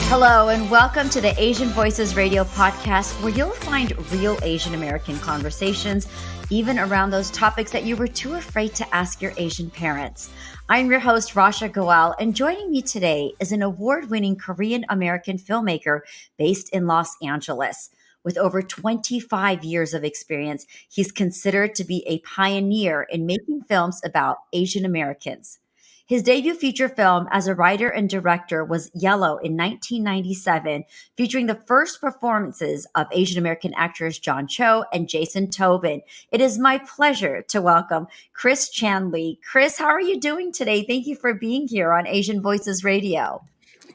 Hello, and welcome to the Asian Voices Radio podcast, where you'll find real Asian American conversations, even around those topics that you were too afraid to ask your Asian parents. I'm your host, Rasha Goel, and joining me today is an award-winning Korean American filmmaker based in Los Angeles. With over 25 years of experience, he's considered to be a pioneer in making films about Asian Americans. His debut feature film as a writer and director was Yellow in 1997, featuring the first performances of Asian American actors John Cho and Jason Tobin. It is my pleasure to welcome Chris Chanley. Chris, how are you doing today? Thank you for being here on Asian Voices Radio.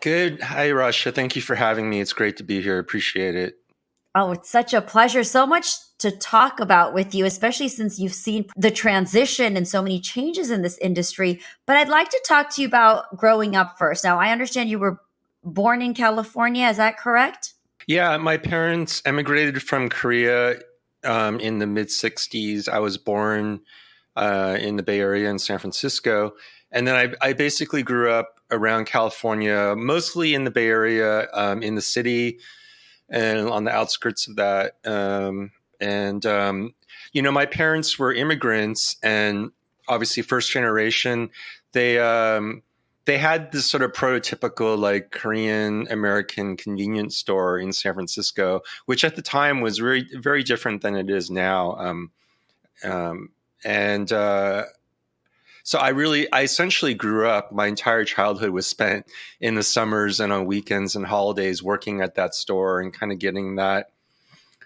Good. Hi, Rasha. Thank you for having me. It's great to be here. Appreciate it. Oh, it's such a pleasure. So much to talk about with you, especially since you've seen the transition and so many changes in this industry. But I'd like to talk to you about growing up first. Now, I understand you were born in California. Is that correct? Yeah, my parents emigrated from Korea in the mid-'60s. I was born in the Bay Area in San Francisco. And then I basically grew up around California, mostly in the Bay Area, in the city, and on the outskirts of that. My parents were immigrants, and obviously first generation. They had this sort of prototypical like Korean American convenience store in San Francisco, which at the time was very, very different than it is now. So I essentially grew up, my entire childhood was spent in the summers and on weekends and holidays working at that store and kind of getting that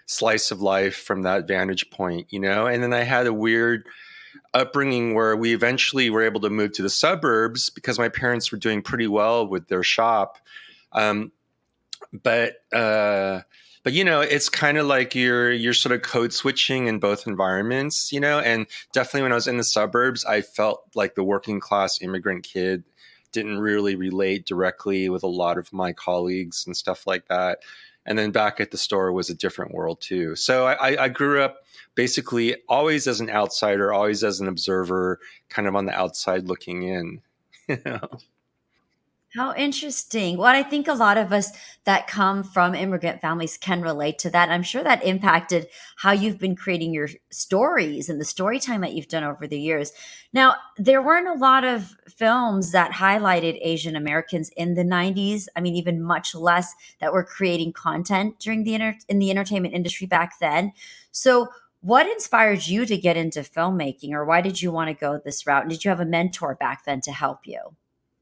slice of life from that vantage point, you know? And then I had a weird upbringing where we eventually were able to move to the suburbs because my parents were doing pretty well with their shop. But you know, it's kind of like you're sort of code switching in both environments, you know, and definitely when I was in the suburbs, I felt like the working class immigrant kid didn't really relate directly with a lot of my colleagues and stuff like that. And then back at the store was a different world too. So I grew up basically always as an outsider, always as an observer, kind of on the outside looking in, you know. How interesting. Well, I think a lot of us that come from immigrant families can relate to that. I'm sure that impacted how you've been creating your stories and the story time that you've done over the years. Now, there weren't a lot of films that highlighted Asian Americans in the 90s. I mean, even much less that were creating content during in the entertainment industry back then. So what inspired you to get into filmmaking, or why did you want to go this route? And did you have a mentor back then to help you?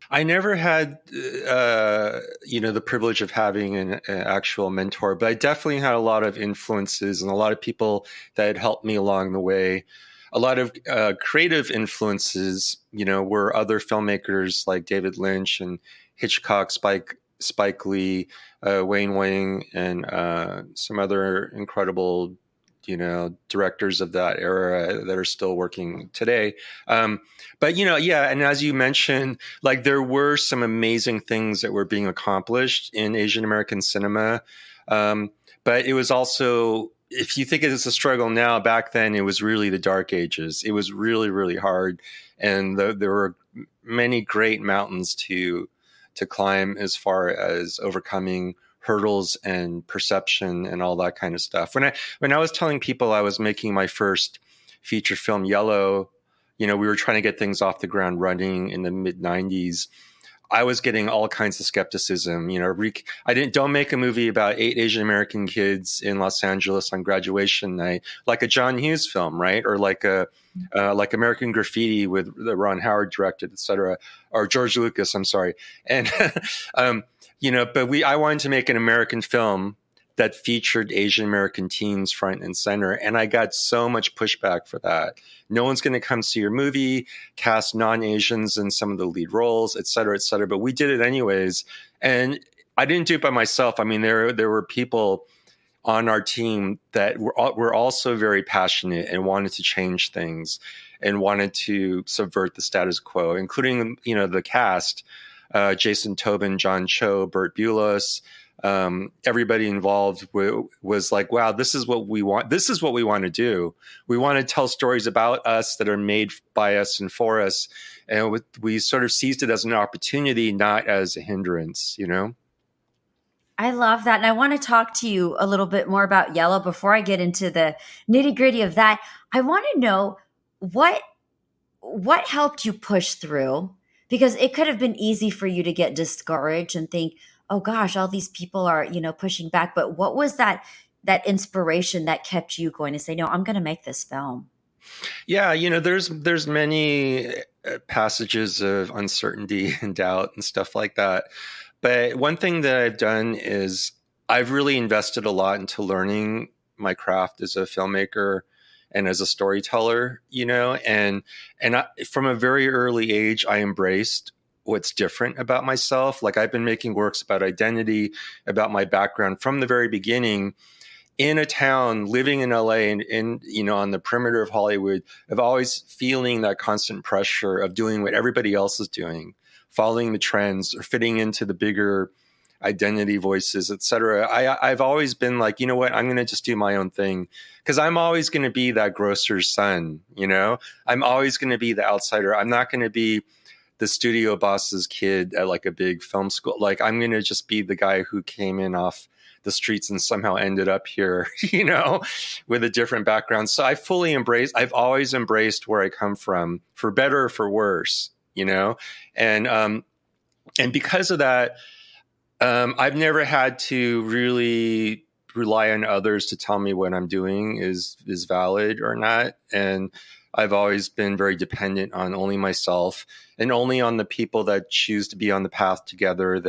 I never had, the privilege of having an actual mentor, but I definitely had a lot of influences and a lot of people that had helped me along the way. A lot of creative influences, you know, were other filmmakers like David Lynch and Hitchcock, Spike Lee, Wayne Wang, and some other incredible, you know, directors of that era that are still working today. But, you know, yeah. And as you mentioned, like there were some amazing things that were being accomplished in Asian American cinema. But it was also, if you think it is a struggle now, back then it was really the dark ages. It was really, really hard. And there were many great mountains to climb as far as overcoming hurdles and perception and all that kind of stuff. When I was telling people I was making my first feature film, Yellow, you know, we were trying to get things off the ground running in the mid 90s. I was getting all kinds of skepticism. You know, don't make a movie about 8 Asian American kids in Los Angeles on graduation night, like a John Hughes film, right? Or like American Graffiti with Ron Howard directed, et cetera, or George Lucas. I'm sorry, and but I wanted to make an American film that featured Asian American teens front and center. And I got so much pushback for that. No one's going to come see your movie, cast non-Asians in some of the lead roles, et cetera, et cetera. But we did it anyways. And I didn't do it by myself. I mean, there were people on our team that were also very passionate and wanted to change things and wanted to subvert the status quo, including, you know, the cast, Jason Tobin, John Cho, Bert Bulos, everybody involved was like, wow, this is what we want. This is what we want to do. We want to tell stories about us that are made by us and for us. And we sort of seized it as an opportunity, not as a hindrance, you know? I love that. And I want to talk to you a little bit more about Yellow before I get into the nitty gritty of that. I want to know what what helped you push through, because it could have been easy for you to get discouraged and think, oh gosh, all these people are, pushing back. But what was that inspiration that kept you going to say, no, I'm going to make this film? Yeah, there's many passages of uncertainty and doubt and stuff like that. But one thing that I've done is I've really invested a lot into learning my craft as a filmmaker and as a storyteller, from a very early age, I embraced what's different about myself. Like I've been making works about identity, about my background from the very beginning in a town, living in LA and on the perimeter of Hollywood, of always feeling that constant pressure of doing what everybody else is doing, following the trends or fitting into the bigger identity voices, et cetera. I've always been like, you know what, I'm going to just do my own thing because I'm always going to be that grocer's son, I'm always going to be the outsider. I'm not going to be the studio boss's kid at like a big film school. Like I'm going to just be the guy who came in off the streets and somehow ended up here, with a different background. So I've always embraced where I come from, for better or for worse, and because of that, I've never had to really rely on others to tell me what I'm doing is valid or not. And I've always been very dependent on only myself and only on the people that choose to be on the path together,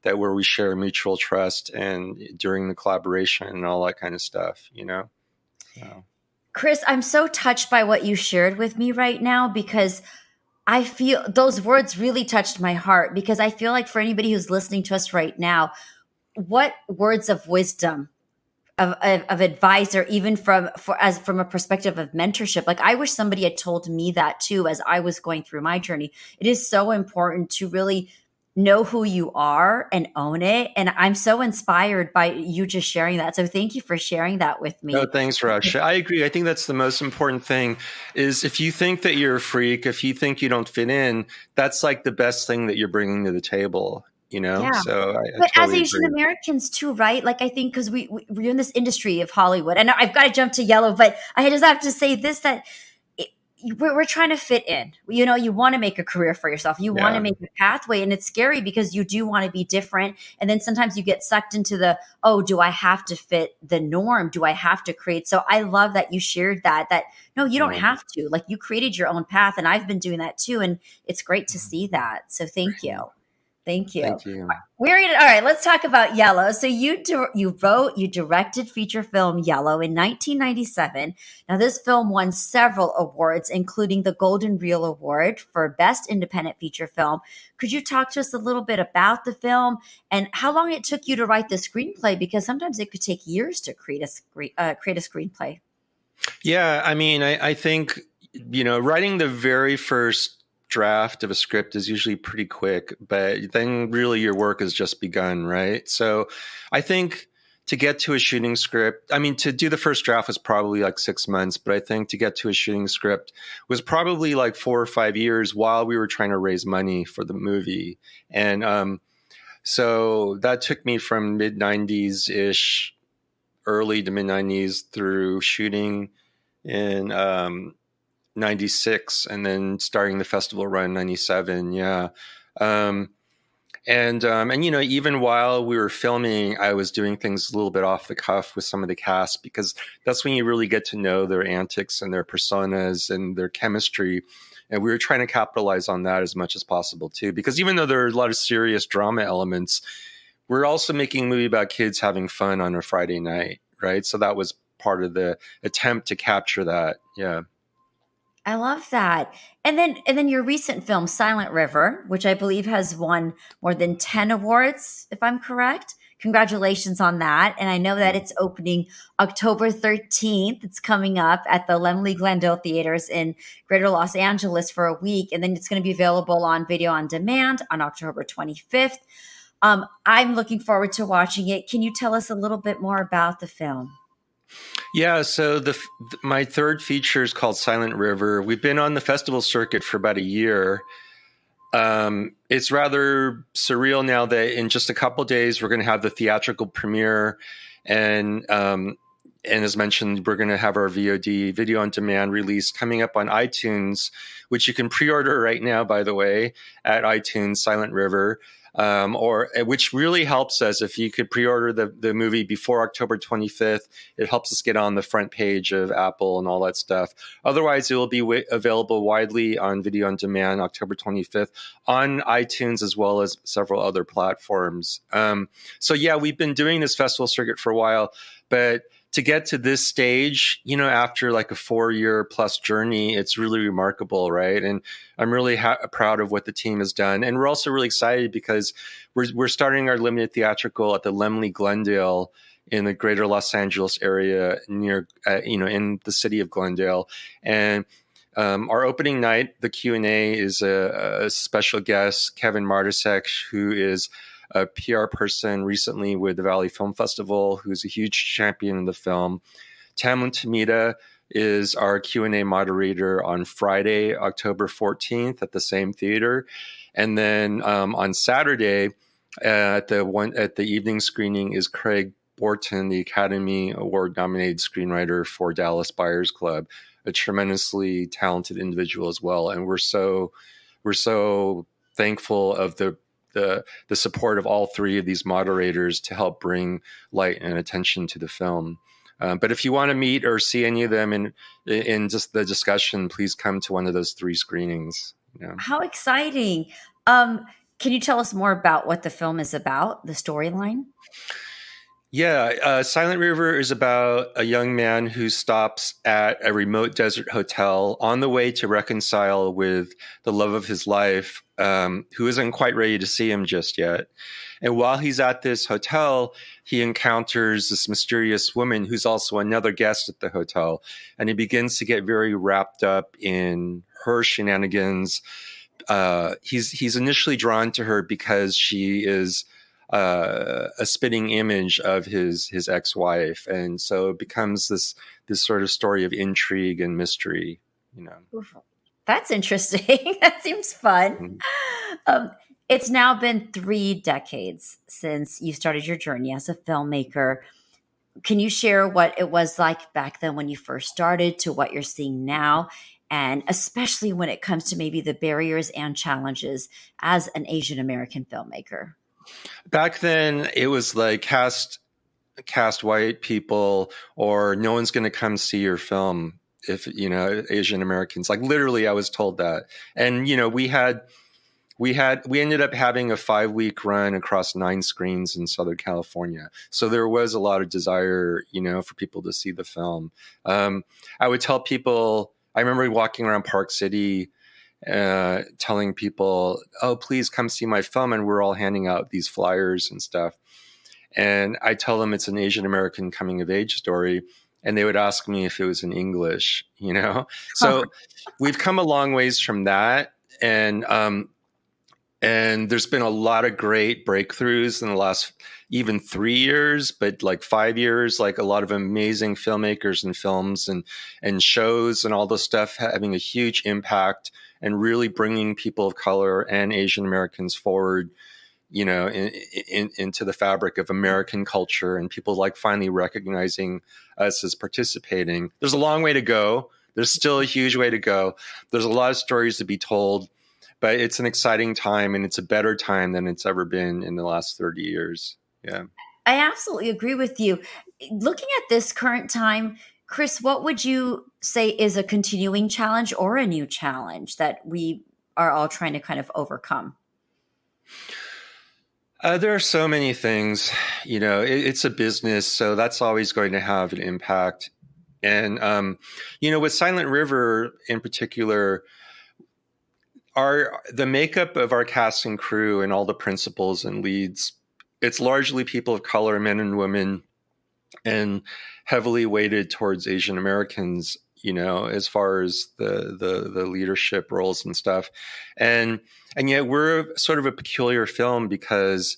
that where we share mutual trust and during the collaboration and all that kind of stuff, So. Chris, I'm so touched by what you shared with me right now, because I feel those words really touched my heart, because I feel like for anybody who's listening to us right now, what words of wisdom, of advice, or even from a perspective of mentorship. Like I wish somebody had told me that too as I was going through my journey. It is so important to really know who you are and own it. And I'm so inspired by you just sharing that. So thank you for sharing that with me. No, thanks, Rasha. I agree. I think that's the most important thing is if you think that you're a freak, if you think you don't fit in, that's like the best thing that you're bringing to the table. Yeah. So But totally as Asian agree. Americans too, right? Like I think because we're in this industry of Hollywood, and I've got to jump to Yellow, but I just have to say this, that we're trying to fit in. You want to make a career for yourself. You want to Yeah. make a pathway, and it's scary because you do want to be different. And then sometimes you get sucked into oh, do I have to fit the norm? Do I have to create? So I love that you shared that no, you don't Yeah. have to. Like you created your own path, and I've been doing that too. And it's great to see that. So thank you. Thank you. Thank you. All right, let's talk about Yellow. So you directed feature film Yellow in 1997. Now this film won several awards, including the Golden Reel Award for Best Independent Feature Film. Could you talk to us a little bit about the film and how long it took you to write the screenplay? Because sometimes it could take years to create a screenplay. Yeah, I mean, I think, writing the very first draft of a script is usually pretty quick, but then really your work has just begun, right? So I think to get to a shooting script, I mean, to do the first draft was probably like 6 months, but I think to get to a shooting script was probably like 4 or 5 years while we were trying to raise money for the movie. And so that took me from mid 90s ish, early to mid 90s through shooting in 96 and then starting the festival run in 97. Yeah. And even while we were filming, I was doing things a little bit off the cuff with some of the cast, because that's when you really get to know their antics and their personas and their chemistry. And we were trying to capitalize on that as much as possible too, because even though there are a lot of serious drama elements, we're also making a movie about kids having fun on a Friday night, right? So that was part of the attempt to capture that. Yeah. I love that. And then your recent film, Silent River, which I believe has won more than 10 awards, if I'm correct. Congratulations on that. And I know that it's opening October 13th. It's coming up at the Laemmle Glendale Theaters in Greater Los Angeles for a week. And then it's going to be available on video on demand on October 25th. I'm looking forward to watching it. Can you tell us a little bit more about the film? Yeah, so my third feature is called Silent River. We've been on the festival circuit for about a year, It's rather surreal now that in just a couple of days we're going to have the theatrical premiere, and as mentioned, we're going to have our VOD, video on demand release coming up on iTunes, which you can pre-order right now, by the way, at iTunes, Silent River, which really helps us. If you could pre-order the movie before October 25th, it helps us get on the front page of Apple and all that stuff. Otherwise, it will be available widely on video on demand October 25th on iTunes, as well as several other platforms. So yeah, we've been doing this festival circuit for a while, but to get to this stage, after like a 4-year plus journey, it's really remarkable, right? And I'm really proud of what the team has done. And we're also really excited because we're starting our limited theatrical at the Laemmle Glendale in the greater Los Angeles area near, in the city of Glendale. And our opening night, the Q&A, is a special guest, Kevin Martisek, who is a PR person recently with the Valley Film Festival, who's a huge champion in the film. Tamlin Tamita is our Q&A moderator on Friday, October 14th at the same theater. And then on Saturday at the evening screening is Craig Borton, the Academy Award nominated screenwriter for Dallas Buyers Club, a tremendously talented individual as well. And we're so thankful of the support of all three of these moderators to help bring light and attention to the film. But if you want to meet or see any of them in just the discussion, please come to one of those 3 screenings. How exciting. Can you tell us more about what the film is about, the storyline? Yeah, Silent River is about a young man who stops at a remote desert hotel on the way to reconcile with the love of his life, who isn't quite ready to see him just yet. And while he's at this hotel, he encounters this mysterious woman who's also another guest at the hotel. And he begins to get very wrapped up in her shenanigans. He's initially drawn to her because she is a spitting image of his ex-wife, and so it becomes this sort of story of intrigue and mystery. That's interesting. That seems fun. Mm-hmm. It's now been 3 decades since you started your journey as a filmmaker. Can you share what it was like back then when you first started to what you're seeing now? And especially when it comes to maybe the barriers and challenges as an Asian American filmmaker. Back then, it was like cast white people, or no one's going to come see your film if Asian Americans. Like literally, I was told that, and we ended up having a 5-week run across 9 screens in Southern California. So there was a lot of desire, for people to see the film. I would tell people. I remember walking around Park City, telling people, "Oh, please come see my film," and we're all handing out these flyers and stuff. And I tell them it's an Asian American coming of age story, and they would ask me if it was in English. So we've come a long ways from that, and there's been a lot of great breakthroughs in the last even 3 years, but like 5 years, like a lot of amazing filmmakers and films and shows and all this stuff having a huge impact and really bringing people of color and Asian Americans forward, into the fabric of American culture, and people like finally recognizing us as participating. There's a long way to go. There's still a huge way to go. There's a lot of stories to be told, but it's an exciting time, and it's a better time than it's ever been in the last 30 years. Yeah. I absolutely agree with you. Looking at this current time, Chris, what would you say is a continuing challenge or a new challenge that we are all trying to kind of overcome? There are so many things. It's a business, so that's always going to have an impact. And, with Silent River in particular, the makeup of our cast and crew and all the principals and leads, it's largely people of color, men and women, and heavily weighted towards Asian Americans, as far as the leadership roles and stuff. And yet we're sort of a peculiar film because,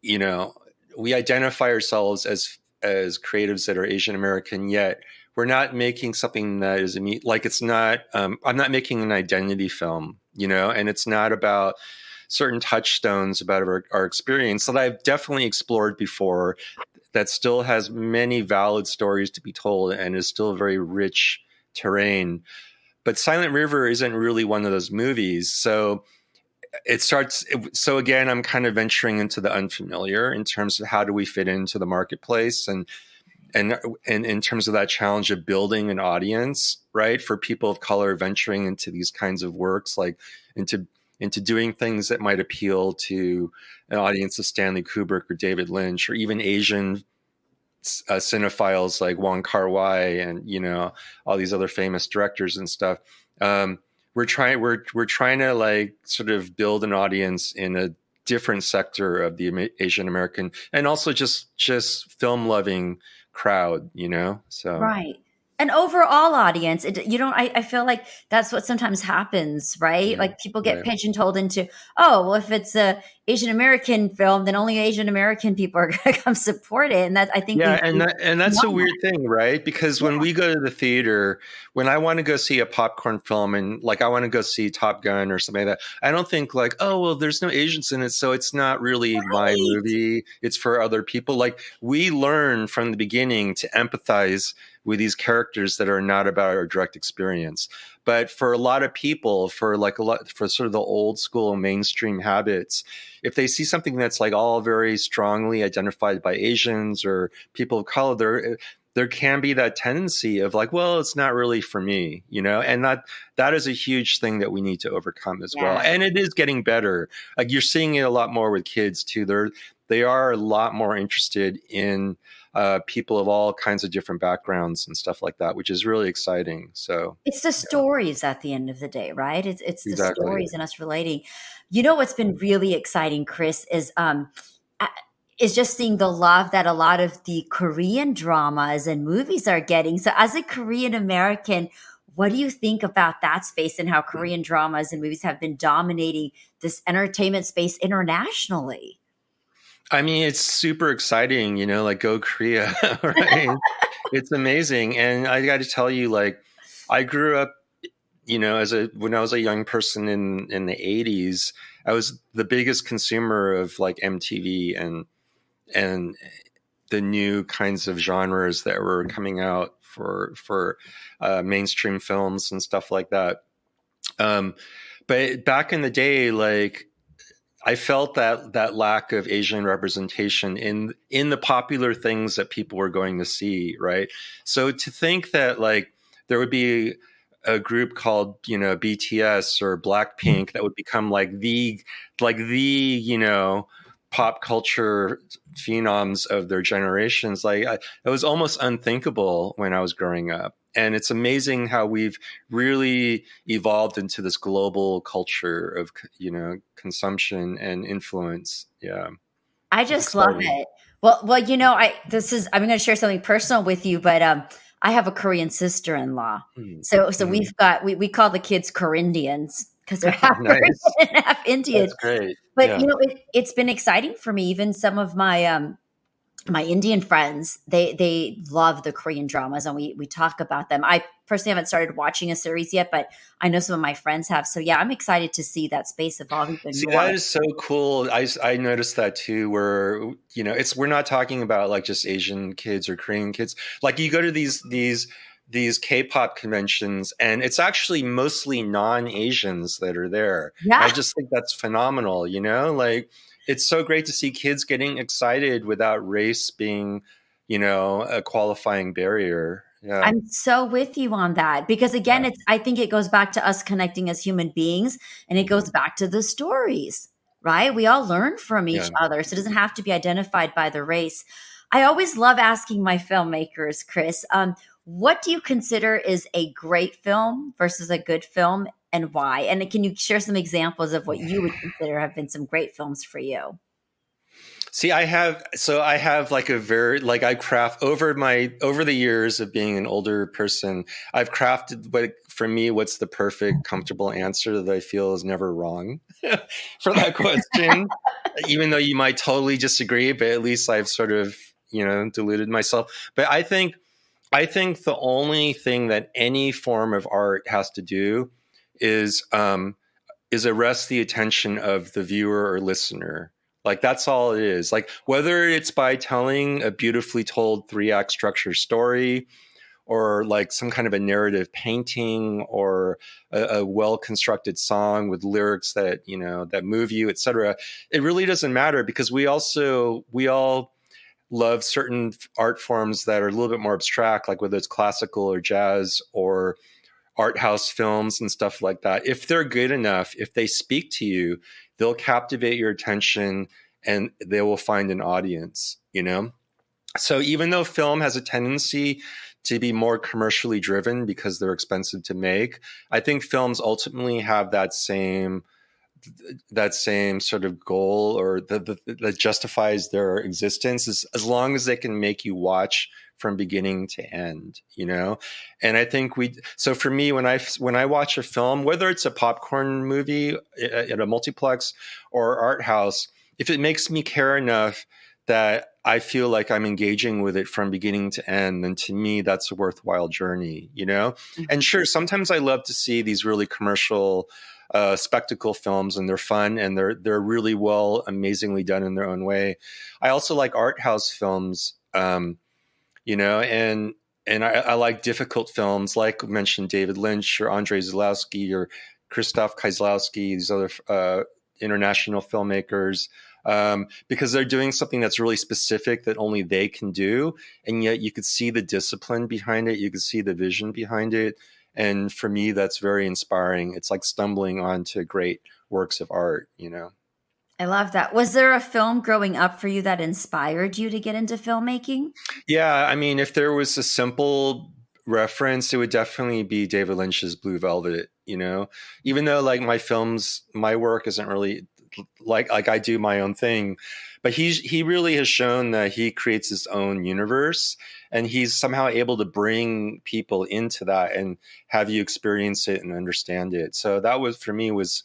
we identify ourselves as creatives that are Asian American, yet we're not making something that is like, it's not, I'm not making an identity film. and it's not about certain touchstones about our experience that I've definitely explored before that still has many valid stories to be told and is still very rich terrain. But Silent River isn't really one of those movies. So so again, I'm kind of venturing into the unfamiliar in terms of how do we fit into the marketplace and in terms of that challenge of building an audience, right? For people of color venturing into these kinds of works, like into doing things that might appeal to an audience of Stanley Kubrick or David Lynch, or even Asian cinephiles like Wong Kar-wai and all these other famous directors and stuff. We're trying to like sort of build an audience in a different sector of the Asian American and also just film loving crowd, so Right. An overall audience. I feel like that's what sometimes happens, right? Like people get right. pigeonholed into, oh, well, if it's a Asian American film, then only Asian American people are going to come support it. And I think Yeah, and that's a weird thing, right? Because when we go to the theater, when I want to go see a popcorn film and like I want to go see Top Gun or something like that, I don't think like, oh, well, there's no Asians in it, so it's not really my movie. It's for other people. Like we learn from the beginning to empathize with these characters that are not about our direct experience. But for a lot of people, for sort of the old school mainstream habits, if they see something that's like all very strongly identified by Asians or people of color, there can be that tendency of like, well, it's not really for me, and that is a huge thing that we need to overcome as well. And it is getting better. Like you're seeing it a lot more with kids too. They are a lot more interested in people of all kinds of different backgrounds and stuff like that, which is really exciting. So it's the stories at the end of the day, right? It's exactly. The stories and us relating. What's been really exciting, Chris, is just seeing the love that a lot of the Korean dramas and movies are getting. So as a Korean American, what do you think about that space and how Korean dramas and movies have been dominating this entertainment space internationally? I mean, it's super exciting, like go Korea, right? It's amazing. And I got to tell you, like, I grew up, when I was a young person in the 80s, I was the biggest consumer of like MTV and the new kinds of genres that were coming out for mainstream films and stuff like that. But back in the day, like, I felt that lack of Asian representation in the popular things that people were going to see, right? So to think that like there would be a group called BTS or Blackpink that would become like the pop culture phenoms of their generations, it was almost unthinkable when I was growing up. And it's amazing how we've really evolved into this global culture of, consumption and influence. Yeah. I just love it. Well, I'm going to share something personal with you, but I have a Korean sister-in-law. So we call the kids Korindians because they're half Korean and half Indian. That's great. But it's been exciting for me. Even some of my my Indian friends, they love the Korean dramas, and we talk about them. I personally haven't started watching a series yet, but I know some of my friends have. So yeah, I'm excited to see that space evolve even more. That is so cool. I noticed that too, where we're not talking about like just Asian kids or Korean kids. Like you go to these K-pop conventions, and it's actually mostly non-Asians that are there. Yeah. I just think that's phenomenal. Like it's so great to see kids getting excited without race being, a qualifying barrier. Yeah. I'm so with you on that because again, I think it goes back to us connecting as human beings, and it goes back to the stories, right? We all learn from each other. So it doesn't have to be identified by the race. I always love asking my filmmakers, Chris, what do you consider is a great film versus a good film, and why? And can you share some examples of what you would consider have been some great films for you? See, I have like a very, like I craft over the years of being an older person, I've crafted what's the perfect, comfortable answer that I feel is never wrong for that question, even though you might totally disagree, but at least I've sort of, deluded myself. But I think the only thing that any form of art has to do is is arrest the attention of the viewer or listener. Like, that's all it is. Like, whether it's by telling a beautifully told 3-act structure story, or like some kind of a narrative painting, or a well-constructed song with lyrics that, you know, that move you, etc. It really doesn't matter, because we all love certain art forms that are a little bit more abstract, like whether it's classical or jazz or art house films and stuff like that. If they're good enough, if they speak to you, they'll captivate your attention and they will find an audience, you know? So even though film has a tendency to be more commercially driven because they're expensive to make, I think films ultimately have that same sort of goal, or that justifies their existence, as long as they can make you watch from beginning to end, you know? And I think so for me, when I watch a film, whether it's a popcorn movie at a multiplex or art house, if it makes me care enough that I feel like I'm engaging with it from beginning to end, then to me, that's a worthwhile journey, you know? Mm-hmm. And sure, sometimes I love to see these really commercial spectacle films, and they're fun, and they're really well, amazingly done in their own way. I also like art house films, you know, and I like difficult films, like mentioned David Lynch or Andrzej Zulawski or Krzysztof Kieślowski, these other international filmmakers, because they're doing something that's really specific that only they can do, and yet you could see the discipline behind it, you could see the vision behind it. And for me, that's very inspiring. It's like stumbling onto great works of art, you know? I love that. Was there a film growing up for you that inspired you to get into filmmaking? Yeah. I mean, if there was a simple reference, it would definitely be David Lynch's Blue Velvet, you know? Even though like my work isn't really like I do my own thing, but he really has shown that he creates his own universe, and he's somehow able to bring people into that and have you experience it and understand it. So that was, for me, was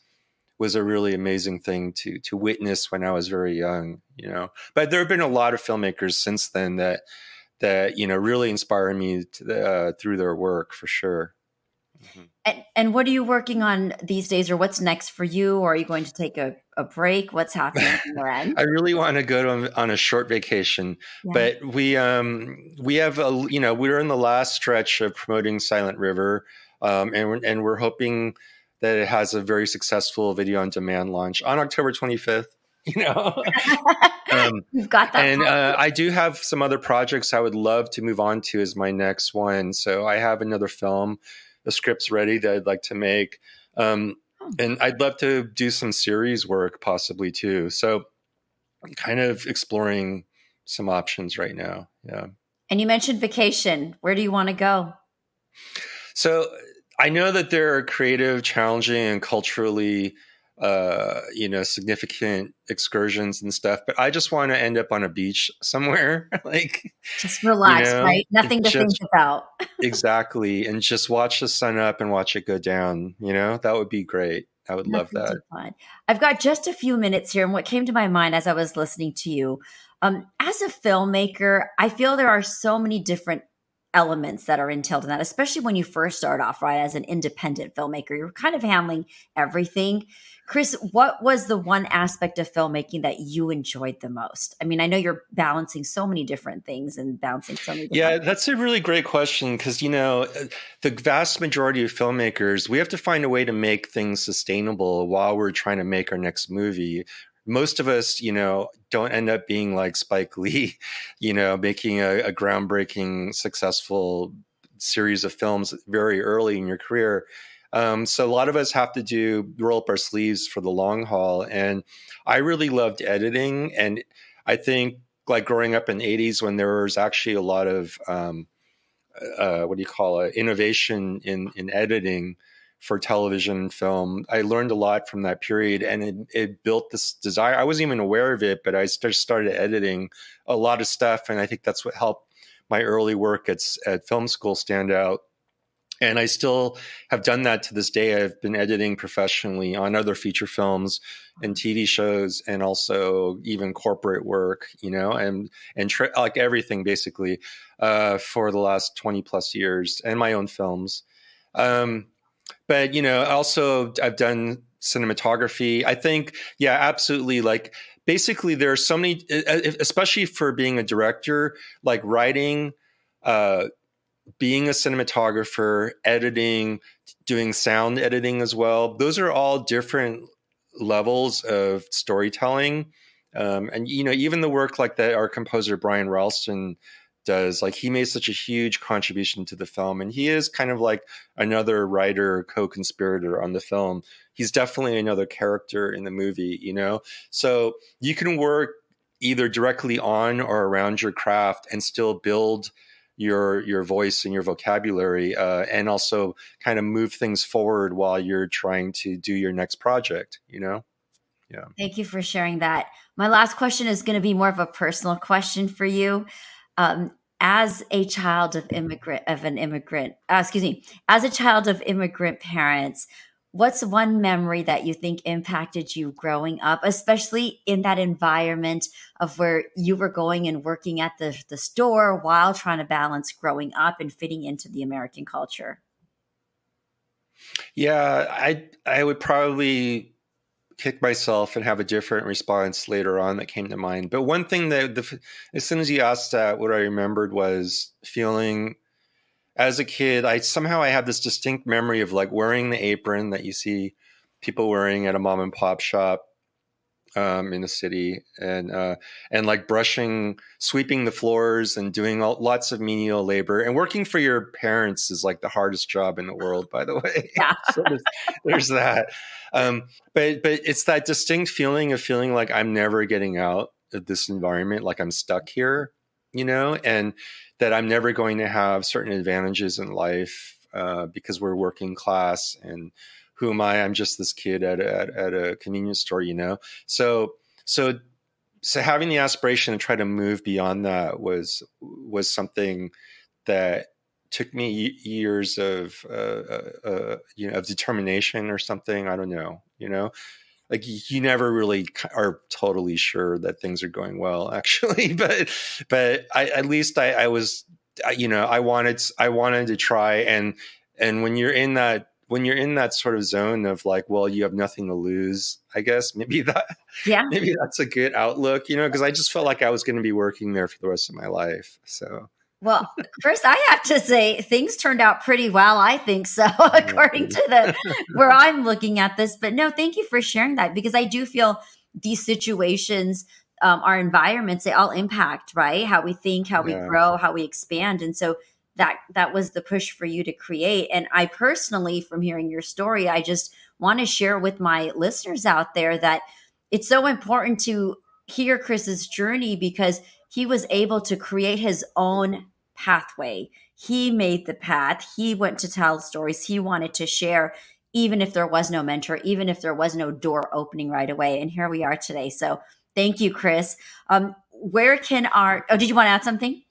a really amazing thing to witness when I was very young, you know. But there have been a lot of filmmakers since then that you know, really inspire me through their work, for sure. Mm-hmm. And what are you working on these days, or what's next for you? Or are you going to take a break? What's happening on your end? I really want to go on a short vacation, but we have we're in the last stretch of promoting Silent River, and we're hoping that it has a very successful video on demand launch on October 25th. You know, you've got that. And I do have some other projects I would love to move on to as my next one. So I have another film, the script's ready, that I'd like to make. And I'd love to do some series work possibly too. So I'm kind of exploring some options right now. Yeah. And you mentioned vacation. Where do you want to go? So I know that there are creative, challenging, and culturally, significant excursions and stuff, but I just want to end up on a beach somewhere, like just relax, right? Nothing to think about. Exactly. And just watch the sun up and watch it go down. You know, that would be great. I would love that. Fun. I've got just a few minutes here. And what came to my mind as I was listening to you, as a filmmaker, I feel there are so many different elements that are entailed in that, especially when you first start off, right? As an independent filmmaker, you're kind of handling everything. Chris, what was the one aspect of filmmaking that you enjoyed the most? I mean, I know you're balancing so many different things and balancing so many different things. That's a really great question, because, you know, the vast majority of filmmakers, we have to find a way to make things sustainable while we're trying to make our next movie. Most of us, you know, don't end up being like Spike Lee, you know, making a groundbreaking, successful series of films very early in your career. So a lot of us have to roll up our sleeves for the long haul. And I really loved editing. And I think, like, growing up in the 80s, when there was actually a lot of, innovation in editing for television and film, I learned a lot from that period. And it built this desire. I wasn't even aware of it, but I started editing a lot of stuff. And I think that's what helped my early work at film school stand out. And I still have done that to this day. I've been editing professionally on other feature films and TV shows, and also even corporate work, you know, and like everything basically, for the last 20 plus years, and my own films. But, you know, also I've done cinematography. I think, yeah, absolutely. Like basically there are so many, especially for being a director, like writing, being a cinematographer, editing, doing sound editing as well. Those are all different levels of storytelling. And, you know, even the work like that our composer Brian Ralston does, like he made such a huge contribution to the film. And he is kind of like another writer, co-conspirator on the film. He's definitely another character in the movie, you know? So you can work either directly on or around your craft and still build your voice and your vocabulary, and also kind of move things forward while you're trying to do your next project, you know? Yeah. Thank you for sharing that. My last question is going to be more of a personal question for you. As a child of as a child of immigrant parents, what's one memory that you think impacted you growing up, especially in that environment of where you were going and working at the store while trying to balance growing up and fitting into the American culture? Yeah, I would probably kick myself and have a different response later on that came to mind. But one thing that as soon as you asked that, what I remembered was feeling as a kid, I have this distinct memory of like wearing the apron that you see people wearing at a mom and pop shop in the city, and like sweeping the floors and doing lots of menial labor. And working for your parents is like the hardest job in the world, by the way. Yeah. So there's that. But it's that distinct feeling of feeling like I'm never getting out of this environment, like I'm stuck here, you know, and that I'm never going to have certain advantages in life because we're working class, and who am I? I'm just this kid at a convenience store, you know? So having the aspiration to try to move beyond that was something that took me years of, you know, of determination or something. I don't know, you know, like you never really are totally sure that things are going well, actually, but at least I was, you know, I wanted to try. And when you're in that sort of zone of like, well, you have nothing to lose, I guess maybe that's a good outlook, you know, because I just felt like I was going to be working there for the rest of my life. So, Well, Chris, I have to say things turned out pretty well. I think so, according to where I'm looking at this. But no, thank you for sharing that, because I do feel these situations, our environments, they all impact, right? How we think, how we grow, how we expand. And so that was the push for you to create. And I personally, from hearing your story, I just want to share with my listeners out there that it's so important to hear Chris's journey, because he was able to create his own pathway. He made the path. He went to tell stories he wanted to share, even if there was no mentor, even if there was no door opening right away. And here we are today. So thank you, Chris. Where can did you want to add something?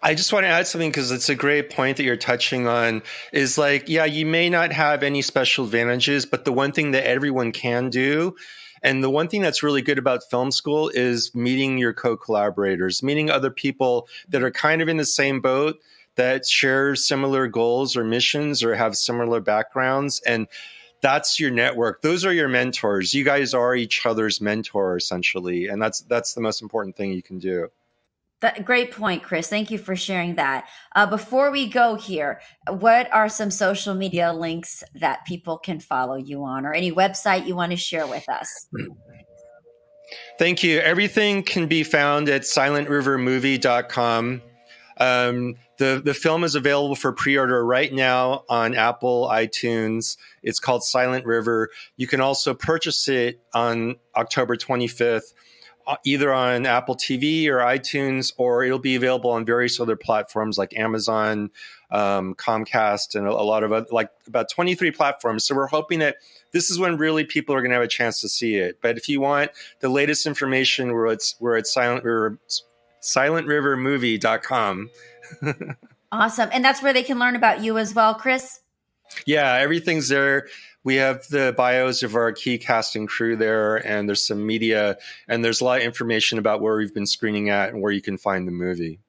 I just want to add something, because it's a great point that you're touching on, is like, yeah, you may not have any special advantages, but the one thing that everyone can do, and the one thing that's really good about film school, is meeting your co-collaborators, meeting other people that are kind of in the same boat, that share similar goals or missions or have similar backgrounds. And that's your network. Those are your mentors. You guys are each other's mentor, essentially. And that's the most important thing you can do. Great point, Chris. Thank you for sharing that. Before we go here, what are some social media links that people can follow you on, or any website you want to share with us? Thank you. Everything can be found at silentrivermovie.com. The film is available for pre-order right now on Apple iTunes. It's called Silent River. You can also purchase it on October 25th. Either on Apple TV or iTunes, or it'll be available on various other platforms like Amazon, Comcast, and a lot of other, like about 23 platforms. So we're hoping that this is when really people are going to have a chance to see it. But if you want the latest information, we're at silentrivermovie.com. Awesome. And that's where they can learn about you as well, Chris? Yeah, everything's there. We have the bios of our key cast and crew there, and there's some media, and there's a lot of information about where we've been screening at and where you can find the movie.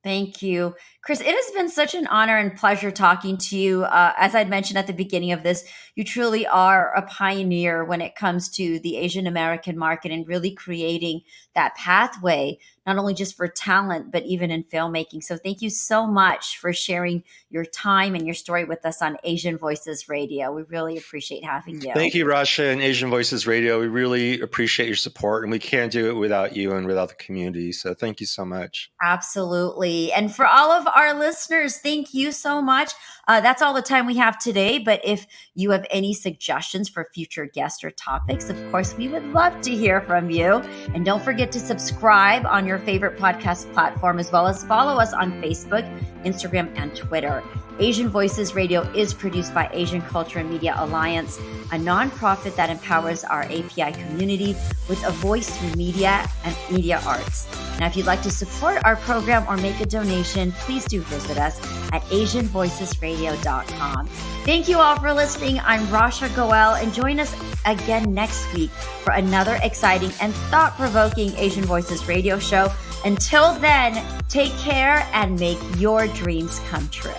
Thank you. Chris, it has been such an honor and pleasure talking to you. As I'd mentioned at the beginning of this, you truly are a pioneer when it comes to the Asian American market and really creating that pathway, not only just for talent, but even in filmmaking. So thank you so much for sharing your time and your story with us on Asian Voices Radio. We really appreciate having you. Thank you, Rasha and Asian Voices Radio. We really appreciate your support, and we can't do it without you and without the community. So thank you so much. Absolutely. And for all of our listeners, thank you so much. That's all the time we have today. But if you have any suggestions for future guests or topics, of course, we would love to hear from you. And don't forget to subscribe on your favorite podcast platform, as well as follow us on Facebook, Instagram, and Twitter. Asian Voices Radio is produced by Asian Culture and Media Alliance, a nonprofit that empowers our API community with a voice through media and media arts. Now, if you'd like to support our program or make a donation, please do visit us at AsianVoicesRadio.com. Thank you all for listening. I'm Rasha Goel, and join us again next week for another exciting and thought-provoking Asian Voices radio show. Until then, take care and make your dreams come true.